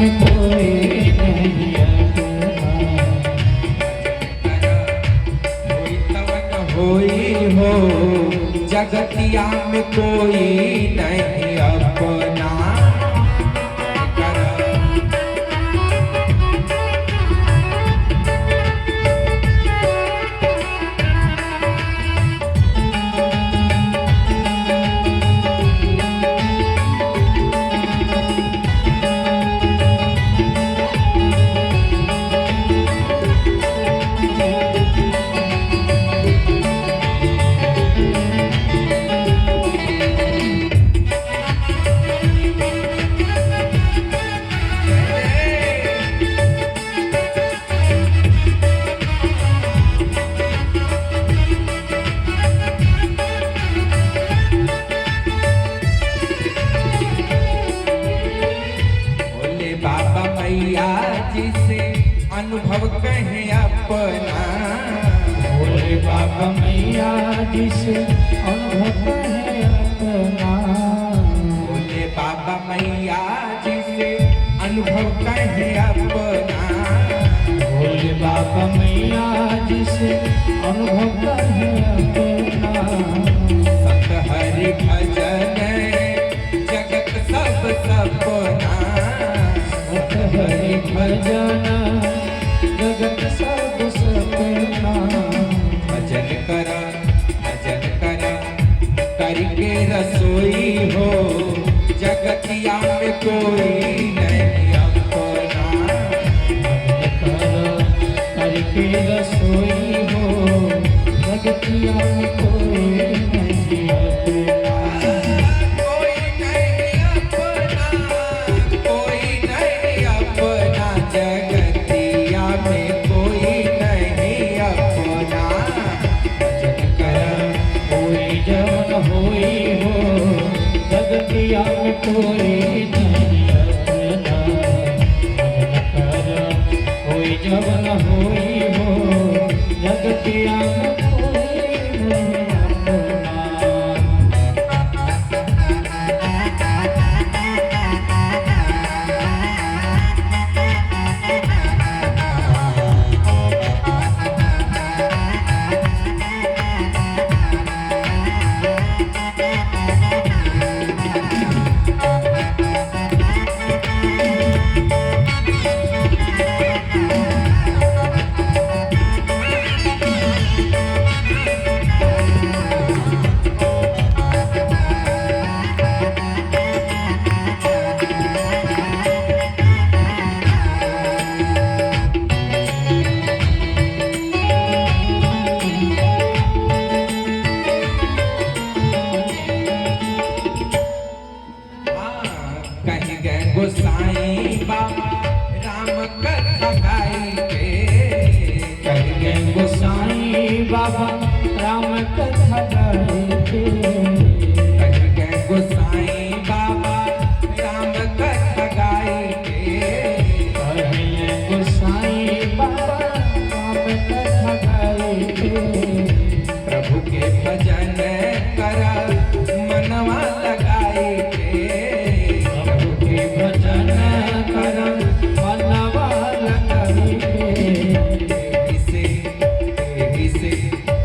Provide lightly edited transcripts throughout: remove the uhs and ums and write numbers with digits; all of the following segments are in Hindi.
में कोई नहीं अपना। कोई तवन होई हो जगतिया में कोई नहीं अपना। अनुभव कहे अपना। भोले बाबा मैया जिसे अनुभव कहे अपना। भोले बाबा मैया जिसे अनुभव कहे अपना। भोले बाबा मैया जिसे अनुभव कहे अपना। सत हरि भजन जगत सब सपना। सत हरि भजन जगत सब सपना। भजन करा करके रसोई हो जगतिया में कोई नहीं अपना। करके रसोई हो जगतिया में कोई नहीं अपना। कोई नहीं अपना, कोई नहीं अपना जगतिया में कोई नहीं अपना। भजन कर कोई जवन होई हो जगतिया में कोई नहीं अपना। भजन कर कोई जवन होई हो जगतिया में कोई नहीं अपना। कहीं गए गोसाई बाबा राम कथा गाई के। कहीं गए गोसाई बाबा राम कथा गाई के। कहीं गए गोसाई बाबा राम कथा गाई के। कहीं गए गोसाई बाबा राम कथा गाई के। प्रभु के भजन करा मनवा लगाई के। प्रभु के भजन कर मनवा लगाई के। तेरी से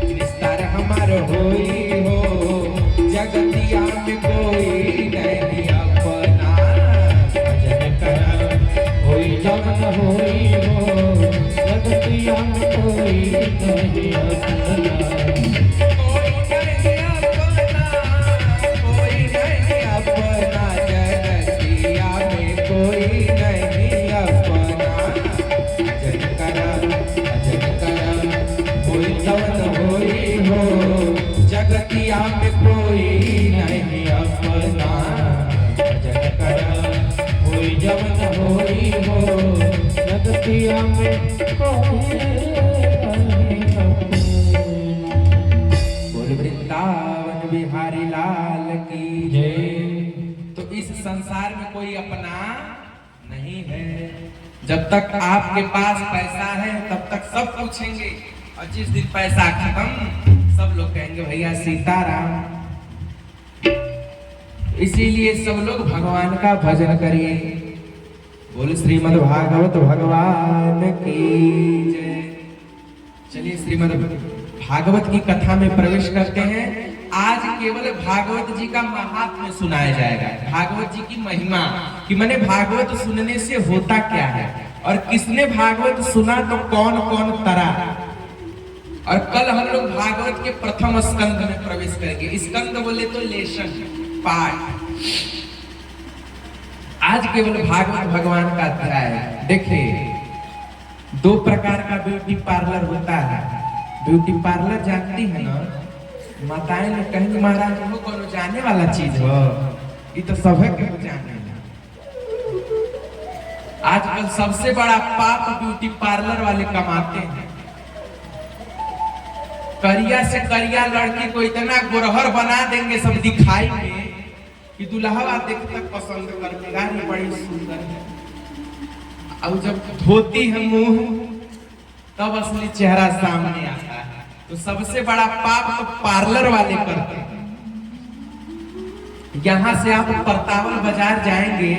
निस्तार हमार होई हो जगतिया में कोई नहीं अपना। भजन कर कोई जवन होई हो जगतिया में कोई नहीं अपना। कोई नहीं अपना, कोई नहीं अपना जगतिया में कोई नहीं अपना। भजन करा कोई जवन होई हो जगतिया में कोई नहीं अपना। भजन कर कोई जवन होई हो जगतिया में कोई नहीं अपना। बोल वृंदावन बिहारी लाल की जय। तो इस संसार में कोई अपना नहीं है। जब तक आपके पास पैसा है तब तक सब पूछेंगे, और जिस दिन पैसा खत्म सब लोग कहेंगे भैया सीताराम। इसीलिए सब लोग भगवान का भजन करिए। बोल श्रीमद् भागवत भगवान की जय। चलिए श्रीमद् भागवत की कथा में प्रवेश करते हैं। आज केवल भागवत जी का महात्म्य सुनाया जाएगा, भागवत जी की महिमा कि मैंने भागवत सुनने से होता क्या है और किसने भागवत सुना तो कौन कौन तरा। और कल हम लोग भागवत के प्रथम स्कंद में प्रवेश करेंगे। स्कंद बोले तो लेशन, पाठ। आज केवल भागवत भगवान का अध्याय है। देखिए, दो प्रकार का ब्यूटी पार्लर होता है। ब्यूटी पार्लर जानती है ना, माताएं लोग कहेंगे महाराज वो कौन जाने वाला चीज हो, ये तो सब है क्यों जाने। आजकल सबसे बड़ा पाप ब्यूटी पार्लर वाले कमाते हैं। करिया से करिया लड़की को इतना गोरहर बना देंगे सब दिखाई में कि दुल्हा देख तक पसंद कर लेगा, ये बड़ी सुंदर है। अब जब धोती है मुंह तब असली चेहरा सामने आता है। तो सबसे बड़ा पाप तो पार्लर वाले करते हैं। यहां से आप परतावल बाजार जाएंगे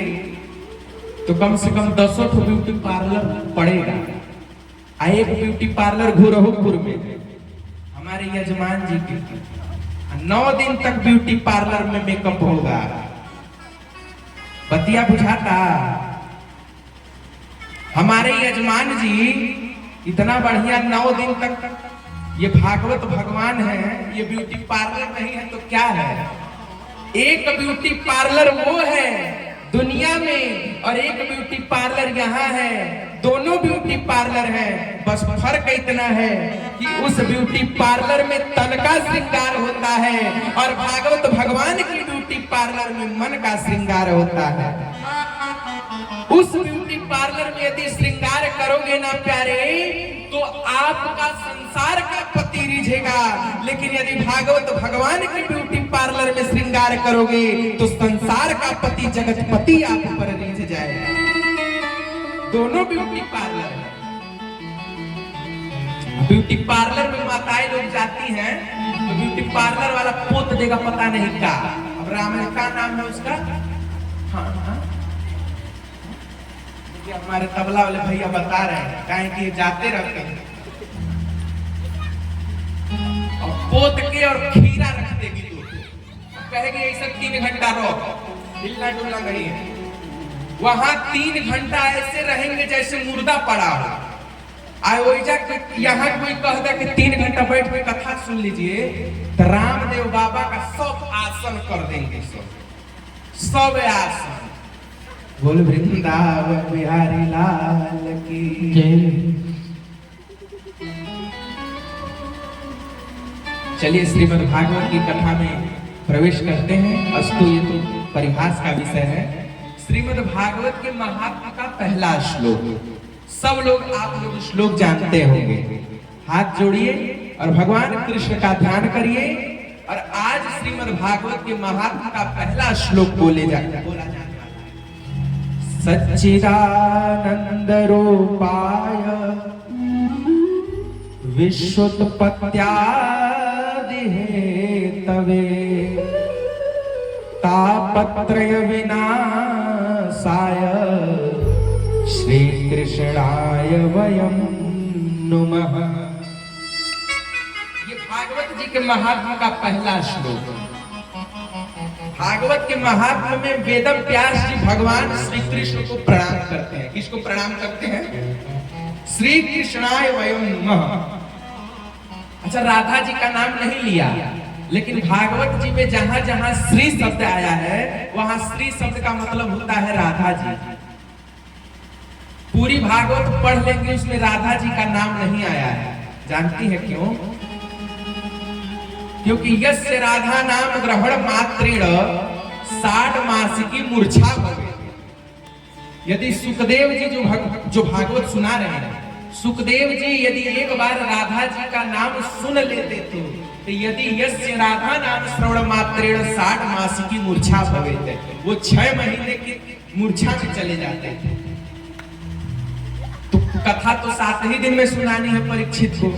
तो कम से कम 10 ब्यूटी पार्लर पड़ेगा। एक ब्यूटी पार्लर घुरहुपुर में हमारे यजमान जी की 9 दिन तक ब्यूटी पार्लर में मेकअप होगा। बतिया बुझाता। हमारे यजमान जी इतना बढ़िया 9 दिन तक, ये भागवत भगवान है, ये ब्यूटी पार्लर नहीं है तो क्या है। एक ब्यूटी पार्लर वो है दुनिया में और एक ब्यूटी पार्लर यहाँ है। दोनों ब्यूटी पार्लर है, बस फर्क इतना है कि उस ब्यूटी पार्लर में तन का श्रृंगार होता है और भागवत भगवान की ब्यूटी पार्लर में मन का श्रृंगार होता है। उस ब्यूटी पार्लर में यदि श्रृंगार करोगे ना प्यारे तो आपका संसार का पति रिझेगा, लेकिन यदि भागवत भगवान की ब्यूटी पार्लर में श्रृंगार करोगे तो संसार का पति जगतपति आप पर रिझ जाएगा। दोनों ब्यूटी पार्लर है। ब्यूटी पार्लर में माताएं लोग जाती हैं तो ब्यूटी पार्लर वाला पोत देगा पता नहीं क्या। अब रामायण का नाम है उसका, हाँ, हमारे तबला वाले भैया बता रहे हैं, कहें कि ये जाते रहते हैं और पोत के और खीरा रख देगी तो कहेगी ऐसा 3 घंटा रहो, हिलना डुलना नहीं है। वहां 3 घंटा ऐसे रहेंगे जैसे मुर्दा पड़ा हो। यहाँ कोई कहता कि 3 घंटा बैठ के कथा सुन लीजिए तो रामदेव बाबा का सब आसन कर देंगे, सब आसन। बोल वृंदावन बिहारी लाल की जय। चलिए श्रीमद् भागवत की कथा में प्रवेश करते हैं। अस्तु ये तो परिहास का विषय है। श्रीमद् भागवत के महात्मा का पहला श्लोक सब लोग, आप लोग श्लोक जानते होंगे। हाथ जोड़िए और भगवान कृष्ण का ध्यान करिए और आज श्रीमद् भागवत के महात्मा का पहला श्लोक बोला जाने वाला है। सच्चिदानंद रूपाय विश्वोत्पत्त्यादि हेतवे तापत्रय विनाशाय श्री कृष्णाय वयं नुमः। ये भागवत जी के महात्मा का पहला श्लोक। भागवत के महात्मा में वेद व्यास जी भगवान श्री कृष्ण को प्रणाम करते हैं। किसको प्रणाम करते हैं? श्री कृष्णाय वयं नमः। अच्छा, राधा जी का नाम नहीं लिया, लेकिन भागवत जी में जहां जहां श्री शब्द आया है वहां श्री शब्द का मतलब होता है राधा जी। पूरी भागवत पढ़ लेंगे उसमें राधा जी का नाम नहीं आया है। जानती है क्यों? क्योंकि यस्य राधा नाम ग्रहण मात्रेण 60 मासिकी मूर्छा भवेत्। यदि सुखदेव जी जो भागवत सुना रहे हैं, सुखदेव जी यदि एक बार राधा जी का नाम सुन लेते तो यदि यस्य राधा नाम श्रवण मात्रेण 60 मासिकी मूर्छा भवेत्, वो 6 महीने की मूर्छा में चले जाते थे। तो कथा तो 7 ही दिन में सुनानी है परीक्षित को,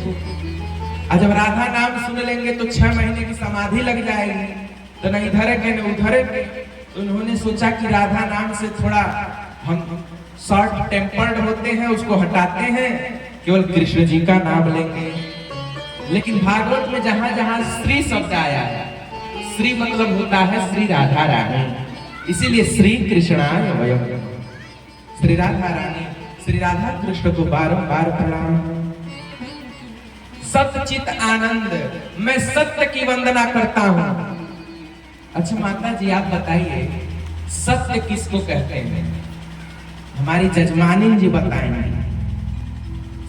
और जब राधा नाम सुन लेंगे तो 6 महीने की समाधि लग जाएगी, तो न इधर के न उधर के। तो उन्होंने सोचा कि राधा नाम से थोड़ा हम शॉर्ट टेम्पर्ड होते हैं उसको हटाते हैं, केवल कृष्ण जी का नाम लेंगे। लेकिन भागवत में जहां जहां श्री शब्द आया है, श्री मतलब होता है श्री राधा रानी, इसीलिए श्री कृष्णाय वयम। श्री राधा रानी, श्री राधा कृष्ण को बारंबार प्रणाम। सतचित आनंद, मैं सत्य की वंदना करता हूं। अच्छा माता जी आप बताइए सत्य किसको कहते हैं? हमारी जजमानी जी बताएंगे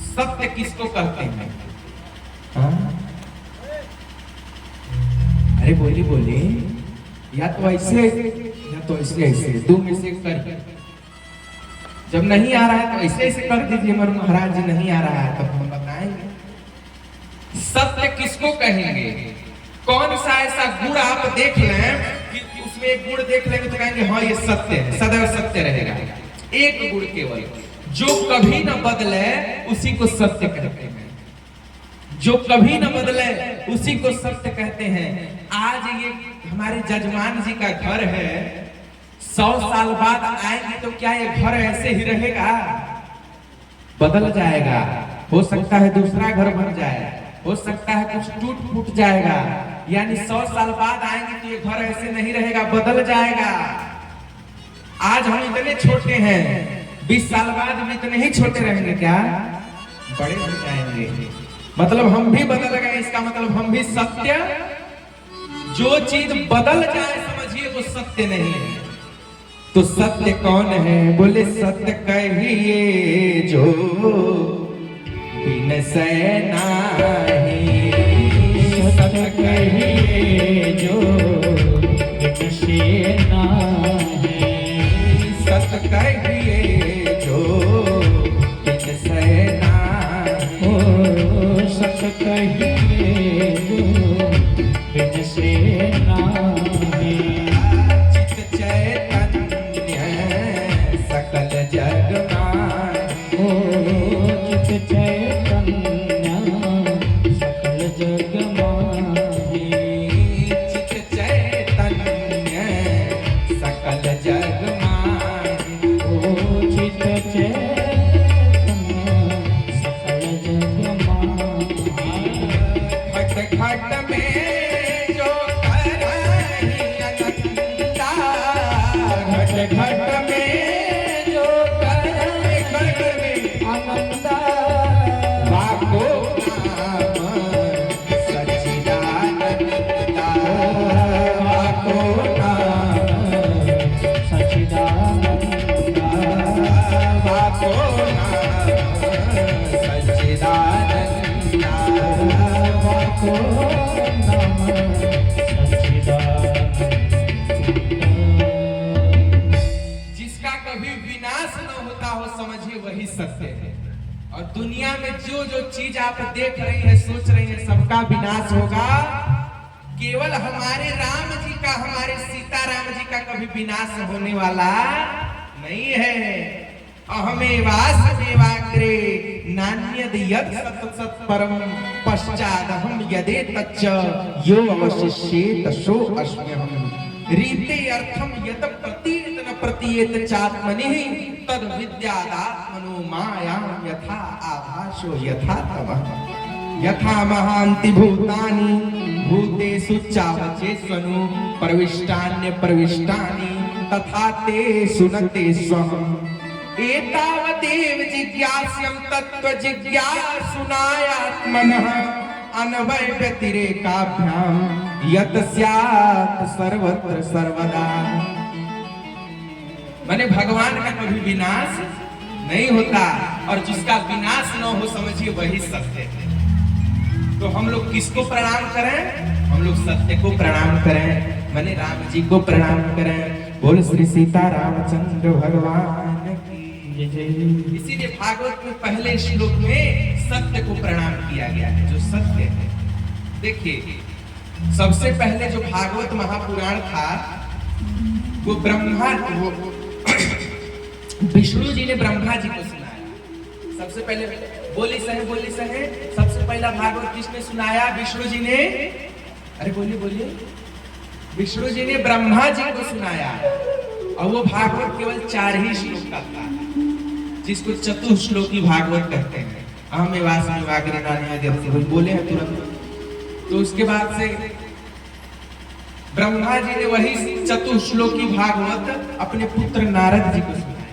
सत्य किसको कहते हैं। हाँ? अरे बोली बोली, या तो ऐसे या तो ऐसे, ऐसे दो में से कर। जब नहीं आ रहा है तो ऐसे ऐसे कर दीजिए, मगर महाराज जी नहीं आ रहा है तब हम बताएंगे सत्य किसको कहेंगे। कौन सा ऐसा गुण आप देख लें कि उसमें एक गुण देख लेंगे तो कहेंगे हाँ ये सत्य है, सदैव सत्य रहेगा। एक गुण केवल जो कभी न बदले उसी को सत्य कहते हैं, जो कभी न बदले उसी को सत्य कहते हैं। आज ये हमारे जजमान जी का घर है, 100 साल बाद आएंगे तो क्या ये घर ऐसे ही रहेगा? बदल जाएगा, हो सकता है दूसरा घर बन जाए, हो सकता है कुछ टूट फूट जाएगा। यानी 100 साल बाद आएंगे तो ये घर ऐसे नहीं रहेगा, बदल जाएगा। आज हम इतने छोटे हैं, 20 साल बाद हम इतने ही छोटे रहेंगे क्या? बड़े हो जाएंगे। मतलब हम भी बदल गए, इसका मतलब हम भी सत्य, जो चीज बदल जाए समझिए वो सत्य नहीं है। तो सत्य कौन है? बोले सत्य कहिए जो बिन सैना है, सत्य कहिए जो बिन सेना है, सत्य कहिए जो बिन सैना है, ओ सत्य कहिए जो बिन सेना है। चित चैतन्य सकल जग माहि, ओ चित चैतन्य सकल जग माहि, चित चैतन्य सकल जग माहि, ओ चित चैतन्य सकल जग माहि। घट घट में जो करहि अनंता, घट घट में जो करहि घट में आनंदा बाको नाम सच्चिदानंदा, बाको नाम सच्चिदानंदा, बाको नाम सच्चिदानंदा, बाको नाम सच्चिदानंदा। जिसका कभी विनाश न होता हो समझिए वही सत्य है। और दुनिया में जो जो चीज आप देख रही हैं, सोच रही हैं, सबका विनाश होगा। केवल हमारे राम जी का, हमारे सीताराम जी का कभी विनाश होने वाला नहीं है। अहमेवास्मेवाग्रे नान्यद यत् सत् सत् परम पश्चादहं यदेतच्च यो अवशिष्येत सो अस्म्यहम्। रीते अर्थम यत प्रतीत न प्रतीयत चात्मनि तद विद्यादात्मनो मायां यथा आभासो यथा तमः। यथा महान्ति भूतानि भूतेषु चावचेष्वनु प्रविष्टान्य प्रविष्टानि तथा तेषु न तेष्वहम्। एतावदेव जिज्ञास्यं तत्त्व जिज्ञासुनायात्मनः अनवय व्यतिरेकाभ्याम यत स्यात् सर्वत्र सर्वदा। माने भगवान का कभी विनाश नहीं होता, और जिसका विनाश न हो समझिए वही सत्य है। तो हम लोग किसको प्रणाम करें? हम लोग सत्य को प्रणाम करें, माने राम जी को प्रणाम करें। बोल श्री सीता रामचंद्र भगवान की जय। इसीलिए भागवत में पहले श्लोक में सत्य को प्रणाम किया गया है, जो सत्य है। देखिए सबसे पहले जो भागवत महापुराण था वो ब्रह्मा, वो विष्णु जी ने ब्रह्मा जी को सुनाया। सबसे पहले बोली सहे सबसे पहला भागवत किसने सुनाया? विष्णु जी ने। अरे बोलिए बोलिए। विष्णु जी ने ब्रह्मा जी को सुनाया, और वो भागवत केवल 4 ही श्लोक का था। जिसको चतुश्लोकी भागवत कहते हैं। अहम वासमी वाग्रे नानी देव बोले हैं तुरंत। तो उसके बाद से ब्रह्मा जी ने वही चतुश्लोकी भागवत अपने पुत्र नारद जी को सुनाया।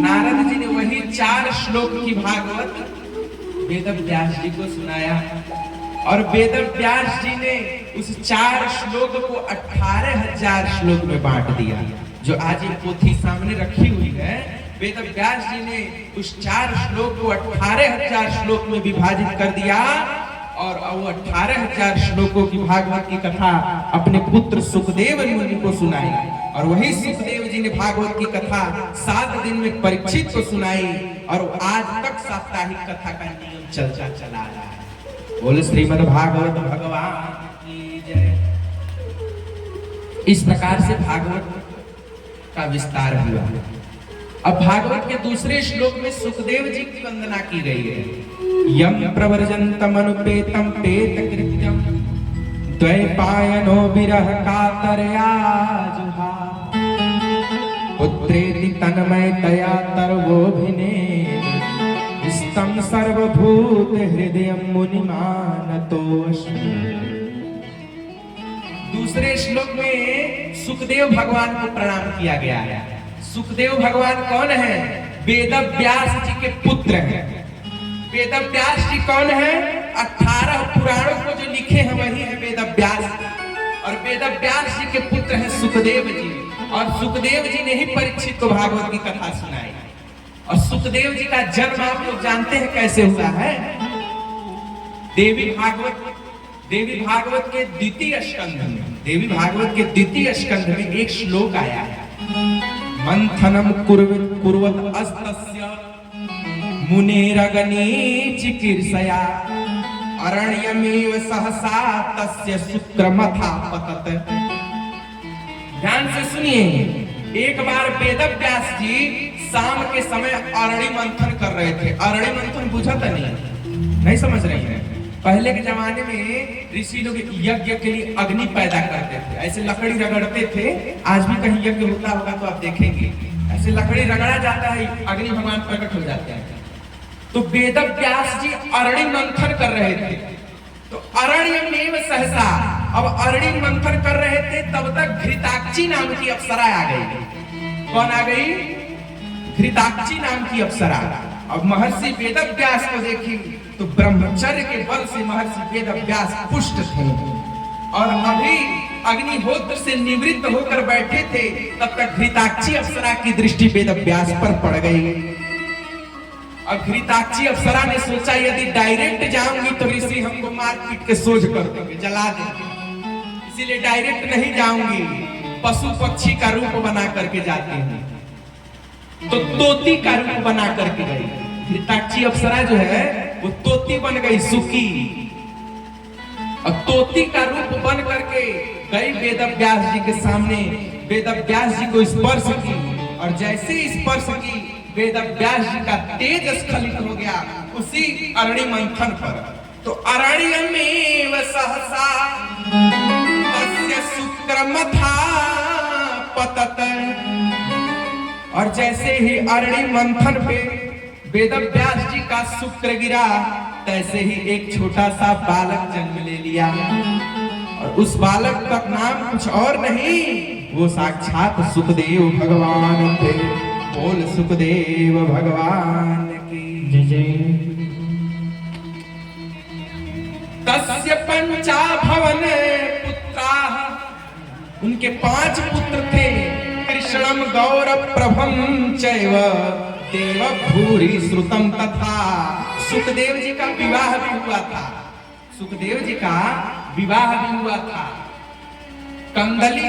नारद जी ने वही 4 श्लोक की भागवत वेद व्यास जी को सुनाया और वेद व्यास जी ने उस 4 श्लोक को 18,000 श्लोक में बांट दिया। जो आज ये पोथी सामने रखी हुई है, वेद व्यास जी ने उस 4 श्लोक को 18,000 श्लोक में विभाजित कर दिया और वो 18,000 श्लोकों की भागवत की कथा अपने पुत्र सुखदेव मुनि को सुनाई। और वही सुखदेव जी ने भागवत की कथा 7 दिन में परीक्षित को सुनाई और आज तक साप्ताहिक कथा का नियम चलता चला आ रहा है। बोले श्रीमद् भागवत भगवान की जय। इस प्रकार से भागवत का विस्तार हुआ। अब भागवत के दूसरे श्लोक में सुखदेव जी की वंदना की गई है। यम प्रवर्जन्तम अनुपेतम पेत कृत्यम द्वैपायनो विरह कातरया जुहा पुत्रेति तन्मयतया तर्वोभिने स्तम सर्वभूत हृदयं मुनिमानतोऽस्मि। दूसरे श्लोक में सुखदेव भगवान को प्रणाम किया गया है। सुखदेव भगवान कौन है? वेद व्यास जी के पुत्र हैं। वेद व्यास जी कौन है? 18 पुराणों को जो लिखे हैं वही है वेद व्यास। और वेद व्यास जी के पुत्र हैं सुखदेव जी। और सुखदेव जी ने ही परीक्षित को भागवत की कथा सुनाई। और सुखदेव जी का जन्म आप लोग जानते हैं कैसे हुआ है? देवी भागवत के द्वितीय स्कंध में, देवी भागवत के द्वितीय स्कंध में एक श्लोक आया है। मंथनम कुर्वत अस्तस्य मुनेरगनी चिकीर्षया अरण्यमेव सहसा तस्य शुक्रमथा पतत। ध्यान से सुनिए। एक बार वेद व्यास जी शाम के समय अरण्य मंथन कर रहे थे। अरण्य मंथन बुझा था नहीं समझ रही है? पहले के जमाने में ऋषि लोग यज्ञ के लिए अग्नि पैदा करते थे। ऐसे लकड़ी रगड़ते थे। आज भी कहीं यज्ञ होता होगा तो आप देखेंगे ऐसे लकड़ी रगड़ा जाता है, अग्नि भगवान प्रकट हो जाते हैं। तो वेद व्यास जी अरण्य मंथन कर रहे थे। तो अरण्य में सहसा, अब अरण्य मंथन कर रहे थे तब तक घृताक्षी नाम की अप्सरा आ गई। कौन आ गई? घृताक्षी नाम की अप्सरा। अब महर्षि वेद व्यास को देखी तो ब्रह्मचर्य के बल से महर्षि वेद व्यास पुष्ट थे और अभी अग्निहोत्र से निवृत्त होकर बैठे थे। तब तक घृताक्षी अप्सरा की दृष्टि वेद व्यास पर पड़ गई। अब घृताक्षी अप्सरा ने सोचा यदि डायरेक्ट जाऊंगी तो ऋषि हमको मार पीट के सोझ कर देंगे, जला देंगे, इसीलिए डायरेक्ट नहीं जाऊंगी। पशु पक्षी का रूप बना करके जाते हैं। तो तोती का रूप बना करके गई। घृताक्षी अप्सरा जो है वो तोती बन गई, सुखी। और तोती का रूप बन करके गई वेद व्यास जी के सामने। वेद व्यास जी को स्पर्श की और जैसे स्पर्श की वेद व्यास जी का तेज स्खलित हो गया उसी अरण्य मंथन पर। तो अरण्य में सहसा तस्य शुक्रमथा पतत। और जैसे ही अरण्य मंथन पे वेद व्यास जी का शुक्र गिरा तैसे ही एक छोटा सा बालक जन्म ले लिया। और उस बालक का नाम कुछ और नहीं, वो साक्षात सुखदेव भगवान थे। बोल सुखदेव भगवान की जय जय। तस्य पंचा भवन पुत्राः, उनके 5 पुत्र थे। कृष्णम गौर प्रभम चैव देव भूरि श्रुतम तथा। सुखदेव जी का विवाह भी हुआ था। सुखदेव जी का विवाह भी हुआ था। कंदली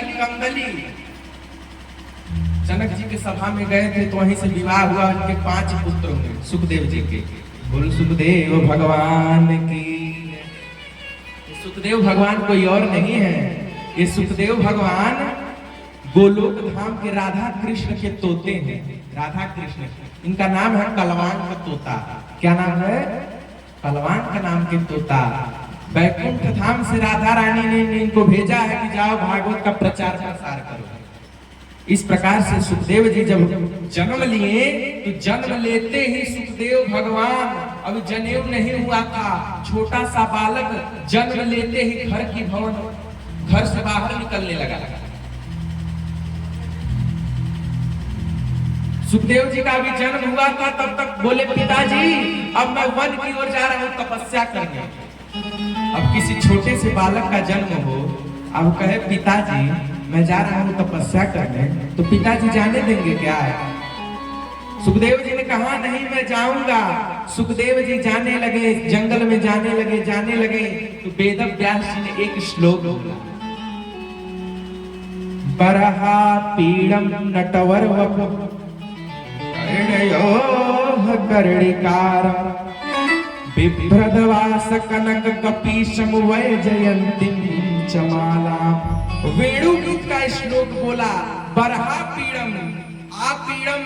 जनक जी के सभा में गए थे तो वहीं से विवाह हुआ। उनके 5 पुत्र हुए सुखदेव जी के। बोल सुखदेव भगवान की। सुखदेव भगवान कोई और नहीं है, ये सुखदेव भगवान गोलोक धाम के राधा कृष्ण के तोते हैं। राधा कृष्ण, इनका नाम है कलवान का तोता। क्या नाम है? कलवान का नाम के तोता। वैकुंठ धाम से राधा रानी ने इनको भेजा है कि जाओ भागवत का प्रचार प्रसार करो। इस प्रकार से सुखदेव जी जब जन्म लिए तो जन्म लेते ही सुखदेव भगवान, अभी जनेऊ नहीं हुआ था, छोटा सा बालक जन्म लेते ही घर से बाहर निकलने लगा। सुखदेव जी का अभी जन्म हुआ था, तब तक बोले पिताजी अब मैं वन की ओर जा रहा हूं तपस्या करने। अब किसी छोटे से बालक का जन्म हो, अब कहे पिताजी मैं जा रहा हूं तपस्या करने, तो पिताजी जाने देंगे क्या? सुखदेव जी ने कहा नहीं मैं जाऊंगा। सुखदेव जी जाने लगे, जंगल में जाने लगे तो वेद व्यास जी ने एक श्लोक बोला, बरहा पीड़म नटवर वपु कर्णिकार बिभ्रदवास कनक कपीशम वै जयंतीम चमाला। वेणु गीत का श्लोक बोला, बरहा पीड़म आपीड़म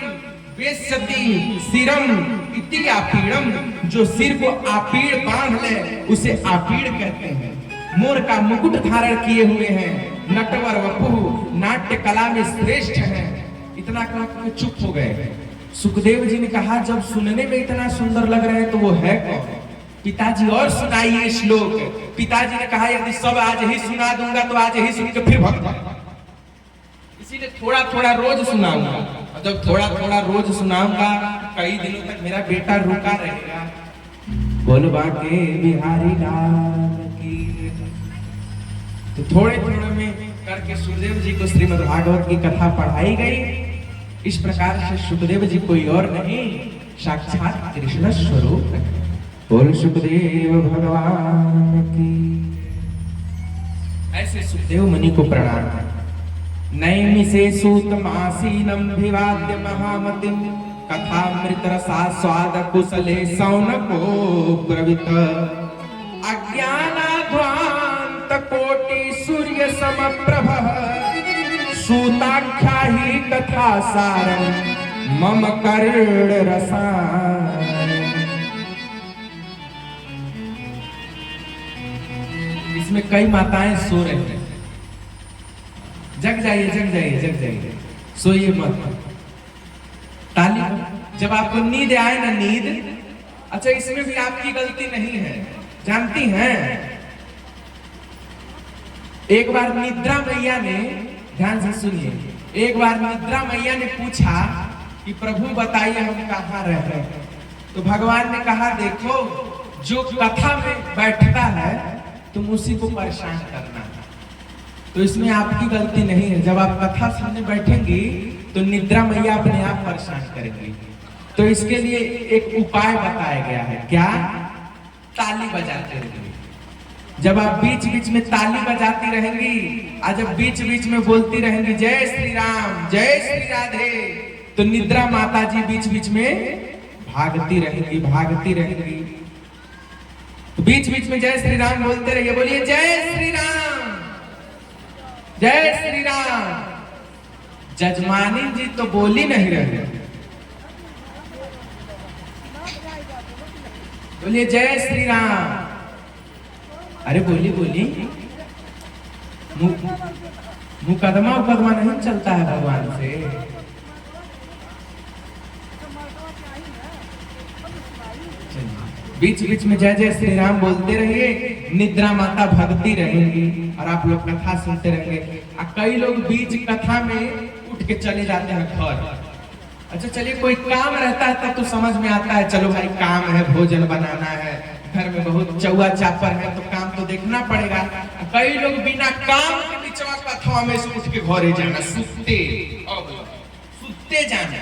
वेश्यति सिरम इति आपीड़म, जो सिर को आपीड़ बांध ले उसे आपीड़ कहते हैं। मोर का मुकुट धारण किए हुए हैं, नटवर वपु नाट्य कला में श्रेष्ठ हैं। इतना कहकर चुप हो गए। सुखदेव जी ने कहा जब सुनने में इतना सुंदर लग रहे हैं तो वो है कौन? पिताजी और सुनाइए श्लोक। पिताजी ने कहा यदि सब आज ही सुना दूंगा तो आज ही सुन के फिर भक्त, इसीलिए थोड़ा थोड़ा रोज सुनाऊंगा। और जब थोड़ा थोड़ा रोज सुनाऊंगा कई दिनों तक मेरा बेटा रुका रहेगा। बोलबा के बिहारी लाल की। तो थोड़े थोड़े में करके सुखदेव जी को श्रीमद् भागवत की कथा पढ़ाई गई। इस प्रकार से सुखदेव जी कोई और नहीं, साक्षात कृष्ण स्वरूप है। बोल सुखदेव भगवान की। ऐसे सुखदेव मुनि को प्रणाम है। नैमिषे सूत मासीनम भिवाद्य महामतिम कथामृत रसास्वाद कुशले सौनको ब्रवीत अज्ञानाध्वांत कोटि सूर्य समप्रभः सूताख्या ही कथा सारम मम कर्ण रसायन। इसमें कई माताएं सो रही हैं। जग जाइए, सोइए मत। ताली जब आपको नींद आए ना, नींद अच्छा इसमें भी आपकी गलती नहीं है, जानती हैं? एक बार निद्रा मैया ने, ध्यान से सुनिए, एक बार निद्रा मैया ने पूछा कि प्रभु बताइए हम कहाँ रह रहे हैं। तो भगवान ने कहा देखो जो कथा में बैठता है तुम उसी को परेशान करना। तो इसमें आपकी गलती नहीं है। जब आप कथा सुनने बैठेंगी तो निद्रा मैया अपने आप परेशान करेंगी। तो इसके लिए एक उपाय बताया गया है। क्या? ताली बजाते रहेंगे। जब आप बीच बीच में ताली बजाती रहेंगी और जब बीच बीच में बोलती रहेंगी जय श्री राम जय श्री राधे, तो निद्रा माता जी बीच बीच में भागती रहेंगी। तो बीच बीच में जय श्री राम बोलते रहिए। बोलिए जय श्री राम जय श्री राम। जजमानी जी तो बोल ही नहीं रहे। बोलिए जय श्री राम। अरे बोली मुकदमा नहीं चलता है भगवान से। बीच बीच में जय जय श्री राम बोलते रहिए, निद्रा माता भगती रहेंगी और आप लोग कथा सुनते रहेंगे। कई लोग बीच कथा में उठ के चले जाते हैं घर। अच्छा चलिए कोई काम रहता है तब तो समझ में आता है, चलो भाई काम है, भोजन बनाना है, घर में बहुत चौआ चापर है तो काम तो देखना पड़ेगा। कई लोग बिना काम के बिचवा कथा में से उठ के घरे जाना, सुते जाना।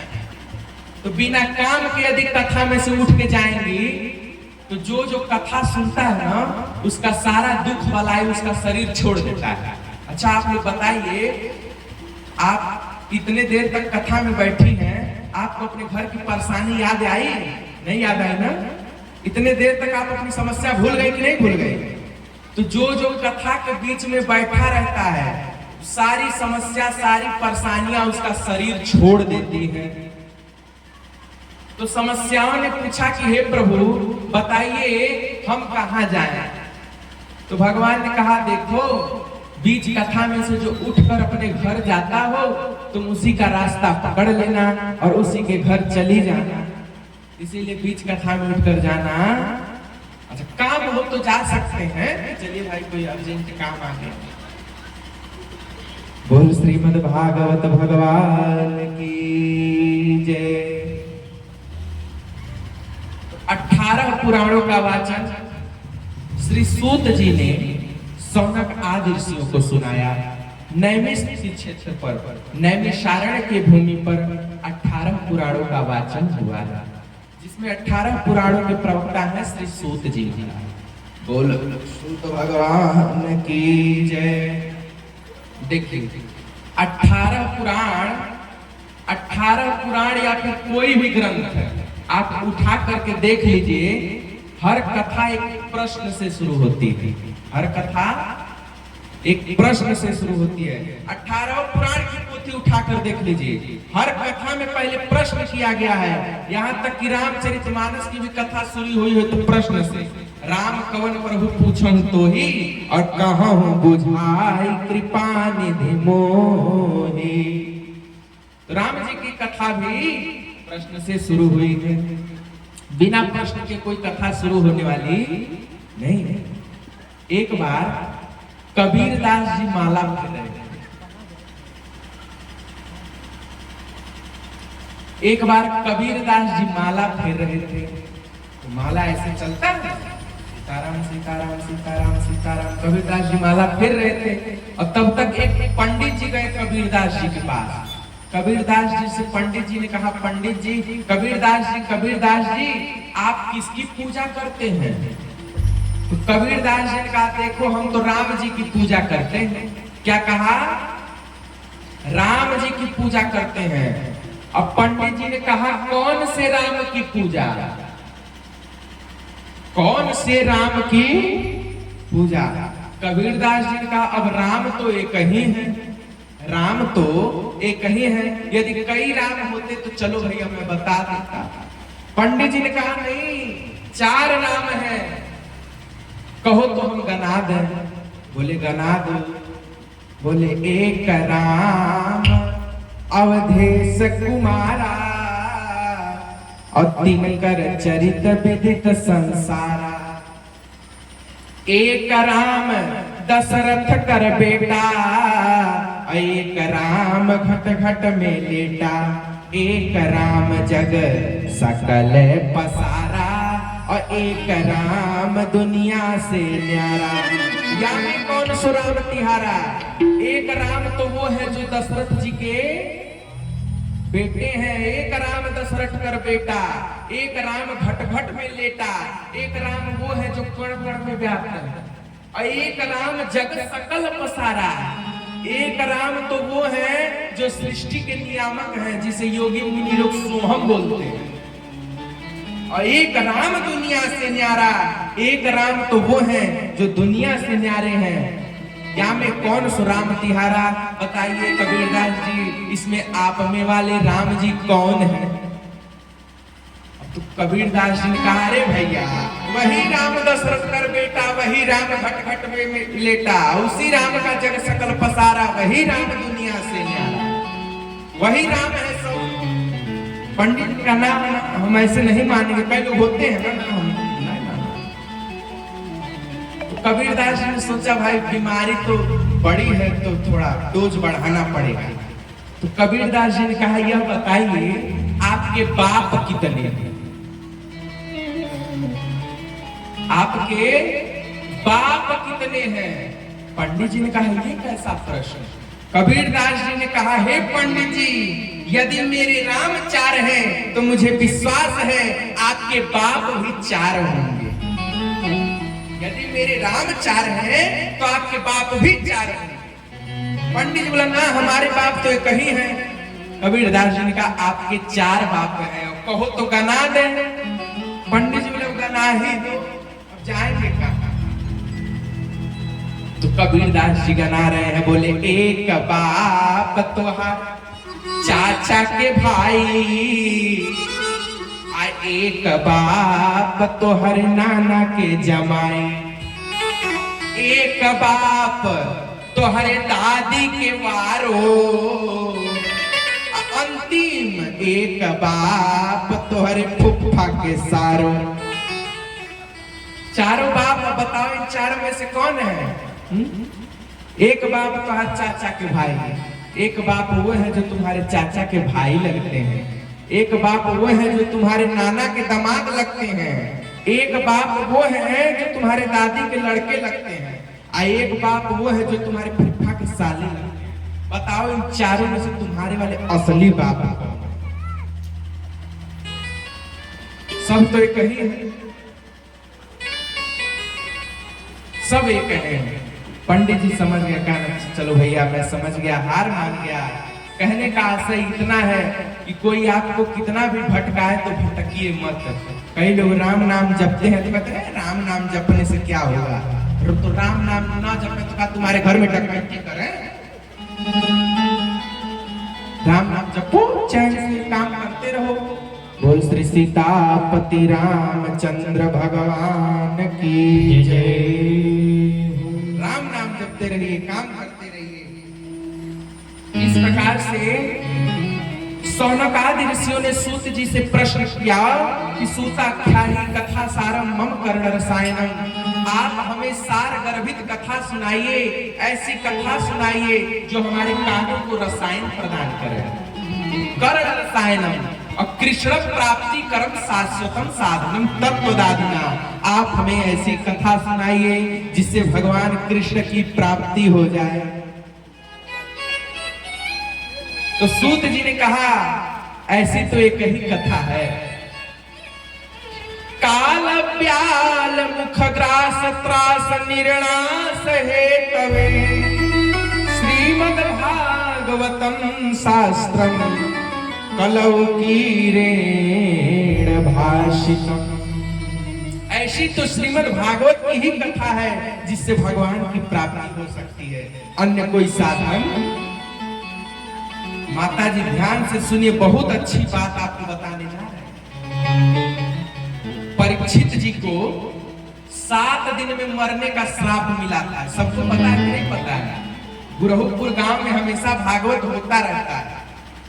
तो बिना काम के यदि कथा में से उठ के जाएंगी तो जो कथा सुनता है ना उसका सारा दुख बलाई उसका शरीर छोड़ देता है। अच्छा आप लोग बताइए, आप इतने देर तक कथा में बैठी हैं, आपको अपने घर की परेशानी याद आई? नहीं याद आई ना? इतने देर तक आप अपनी समस्या भूल गए कि नहीं भूल गए? तो जो कथा के बीच में बैठा रहता है सारी समस्या सारी परेशानियां उसका शरीर छोड़ देती है। तो समस्याओं ने पूछा कि हे प्रभु बताइए हम कहां जाएं? तो भगवान ने कहा देखो बीच कथा में से जो उठकर अपने घर जाता हो तुम उसी का रास्ता पकड़ लेना और उसी के घर चली जाना। इसीलिए बीच कथा में उठकर जाना। अच्छा, काम हो तो जा सकते हैं। चलिए भाई, कोई अर्जेंट काम आ गया। बोल श्रीमद् भागवत भगवान की जय। 18 पुराणों का वाचन श्री सूत जी ने सौनक आदि ऋषियों को सुनाया। नैमिषारण्य क्षेत्र पर, नैमिषारण्य के भूमि पर 18 पुराणों का वाचन हुआ, जिसमें 18 पुराणों के प्रवक्ता हैं श्री सूत जी। बोल सूत भगवान की जय। देखिए 18 पुराण या फिर कोई भी ग्रंथ आप उठा करके देख लीजिए, हर कथा एक प्रश्न से शुरू होती है। हर कथा एक प्रश्न से शुरू होती है। 18 पुराण की पोथी उठाकर देख लीजिए, हर कथा में पहले प्रश्न किया गया है। यहाँ तक कि रामचरितमानस की भी कथा शुरू हुई है तो प्रश्न से, राम कवन प्रभु पूछन तो ही और कहूं बुझाई कृपा निधि मोहि। राम जी की कथा भी प्रश्न से शुरू हुई है। बिना प्रश्न के कोई कथा शुरू होने वाली नहीं है। एक बार कबीरदास जी माला फेर रहे थे। एक बार कबीरदास जी माला फेर रहे थे, तो माला ऐसे चलता है, सीताराम सीताराम सीताराम सीताराम। कबीरदास जी माला फेर रहे थे और तब तक एक पंडित जी गए कबीरदास जी के पास। कबीरदास जी से पंडित जी ने कहा, पंडित जी, कबीरदास जी आप किसकी पूजा करते हैं? तो कबीरदास जी ने कहा, देखो हम तो राम जी की पूजा करते हैं। क्या कहा? राम जी की पूजा करते हैं। अब पंडित जी ने कहा, कौन से राम की पूजा? कौन से राम की पूजा? कबीरदास जी ने कहा, अब राम तो एक ही है, राम तो एक ही है। यदि कई राम होते तो चलो भैया मैं बता देता। पंडित जी ने कहा, नहीं, 4 नाम है, कहो तो हम गना दें। बोले गना दो। बोले एक राम अवधेश कुमारा और 3 कर चरित विदित संसारा। एक राम दशरथ कर बेटा, एक राम घट घट में लेटा, एक राम जग सकल पसारा और एक राम दुनिया से न्यारा। यानी कौन सो राम तिहारा? एक राम तो वो है जो दशरथ जी के बेटे हैं, एक राम दशरथ कर बेटा, एक राम घट घट में लेटा, एक राम वो है जो कण कण में व्याप्त है, और एक राम जग सकल पसारा। एक राम तो वो है जो सृष्टि के नियामक हैं, जिसे योगी मुनि लोग सोहम बोलते हैं। और एक राम दुनिया से न्यारा, एक राम तो वो है जो दुनिया से न्यारे हैं। क्या में कौन सो राम तिहारा? बताइए कबीरदास जी, इसमें आप में वाले राम जी कौन है? तो कबीरदास जी ने कहा, अरे भैया, वही राम दशरथ कर बेटा, वही राम घट घट में लेटा, उसी राम का जग सकल पसारा, वही राम दुनिया से न्यारा, वही राम है। सब पंडित का नाम हम ऐसे नहीं मानेंगे, कई लोग होते हैं ना, हम नहीं मानेंगे। तो कबीरदास जी ने सोचा, भाई बीमारी तो बड़ी है तो थोड़ा डोज बढ़ाना पड़ेगा। तो कबीरदास जी ने कहा, यह बताइए आपके बाप कितने हैं? आपके बाप कितने हैं? पंडित जी ने कहा, ये कैसा प्रश्न? कबीरदास जी ने कहा, हे पंडित जी, यदि मेरे राम 4 हैं तो मुझे विश्वास है आपके बाप भी 4 होंगे। यदि मेरे राम 4 हैं तो आपके बाप भी 4 होंगे। पंडित जी बोला, ना, हमारे बाप तो एक ही है। कबीरदास जी ने कहा, आपके 4 बाप हैं, कहो तो गना दे। पंडित जी बोले, गना ही दो, अब जाएंगे कहाँ? तो कबीरदास जी गना रहे हैं। बोले, एक बाप तोहार चाचा के भाई, एक बाप तोहर नाना के जमाई, एक बाप तोहरे दादी के वारो, अंतिम एक बाप तोहरे फुफा के सारो। चारों बाप, बताओ इन चारों में से कौन है? एक बाप तुम्हारे चाचा के भाई है, एक बाप वो है जो तुम्हारे चाचा के भाई लगते हैं, एक बाप वो है जो तुम्हारे नाना के दामाद लगते हैं, एक बाप वो है जो तुम्हारे दादी के लड़के लगते हैं, और एक बाप वो है जो तुम्हारे फुफा के साले लगते हैं। बताओ इन चारों में से तुम्हारे वाले असली बाप कौन है? सब तो एक ही है, सब एक है। पंडित जी समझ गया, कहना चलो भैया मैं समझ गया, हार मान गया। कहने का आशय इतना है कि कोई आपको कितना भी भटकाए तो भटकिए मत। कई लोग राम नाम जपते हैं तो कहते हैं राम नाम जपने से क्या होगा, तो राम नाम ना जपे तो क्या तुम्हारे घर में डकैती करें? राम नाम जपो, चैन से काम करते रहो। बोल श्री सीतापति रामचंद्र भगवान की जय। राम नाम जपते रहिए, काम करते रहिए। इस प्रकार से सौनकादि ऋषियों ने सूत जी से प्रश्न किया कि सूताख्याहि कथा सारम मम कर्ण रसायनम, आप हमें सार गर्भित कथा सुनाइए, ऐसी कथा सुनाइए जो हमारे कानों को रसायन प्रदान करे। कर्ण रसायनम और कृष्ण प्राप्ति कर्म शाश्वतम साधनम तत्वदादिना, आप हमें ऐसी कथा सुनाइए जिससे भगवान कृष्ण की प्राप्ति हो जाए। तो सूत जी ने कहा ऐसी तो एक ही कथा है। काल प्याल मुख ग्रास त्रास निर्णास हेतवे, श्रीमद् भागवतम शास्त्रम कलौ कीरेण भाषितम। ऐसी तो श्रीमद् भागवत की ही कथा है जिससे भगवान की प्राप्ति हो सकती है, अन्य कोई साधन। माता जी ध्यान से सुनिए, बहुत अच्छी बात आपको बताने जा रहे हैं। परीक्षित जी को 7 दिन में मरने का श्राप मिला था, सबको पता है कि नहीं पता है? गुरहुपुर गांव में हमेशा भागवत होता रहता है।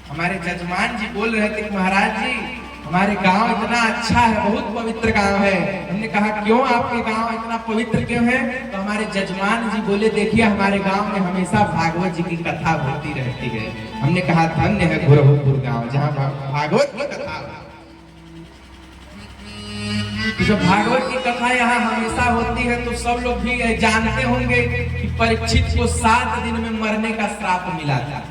हमारे जजमान जी बोल रहे थे कि महाराज जी हमारे गांव इतना अच्छा है, बहुत पवित्र गांव है। हमने कहा क्यों आपके गांव इतना पवित्र क्यों है? तो हमारे जजमान जी बोले देखिए हमारे गांव में हमेशा भागवत जी की कथा होती रहती है। हमने कहा धन्य है गुरहुपुर गांव जहाँ भागवत की कथा हो। जो भागवत की कथा यहाँ हमेशा होती है तो सब लोग भी जानते होंगे कि परीक्षित को 7 दिन में मरने का श्राप मिला था।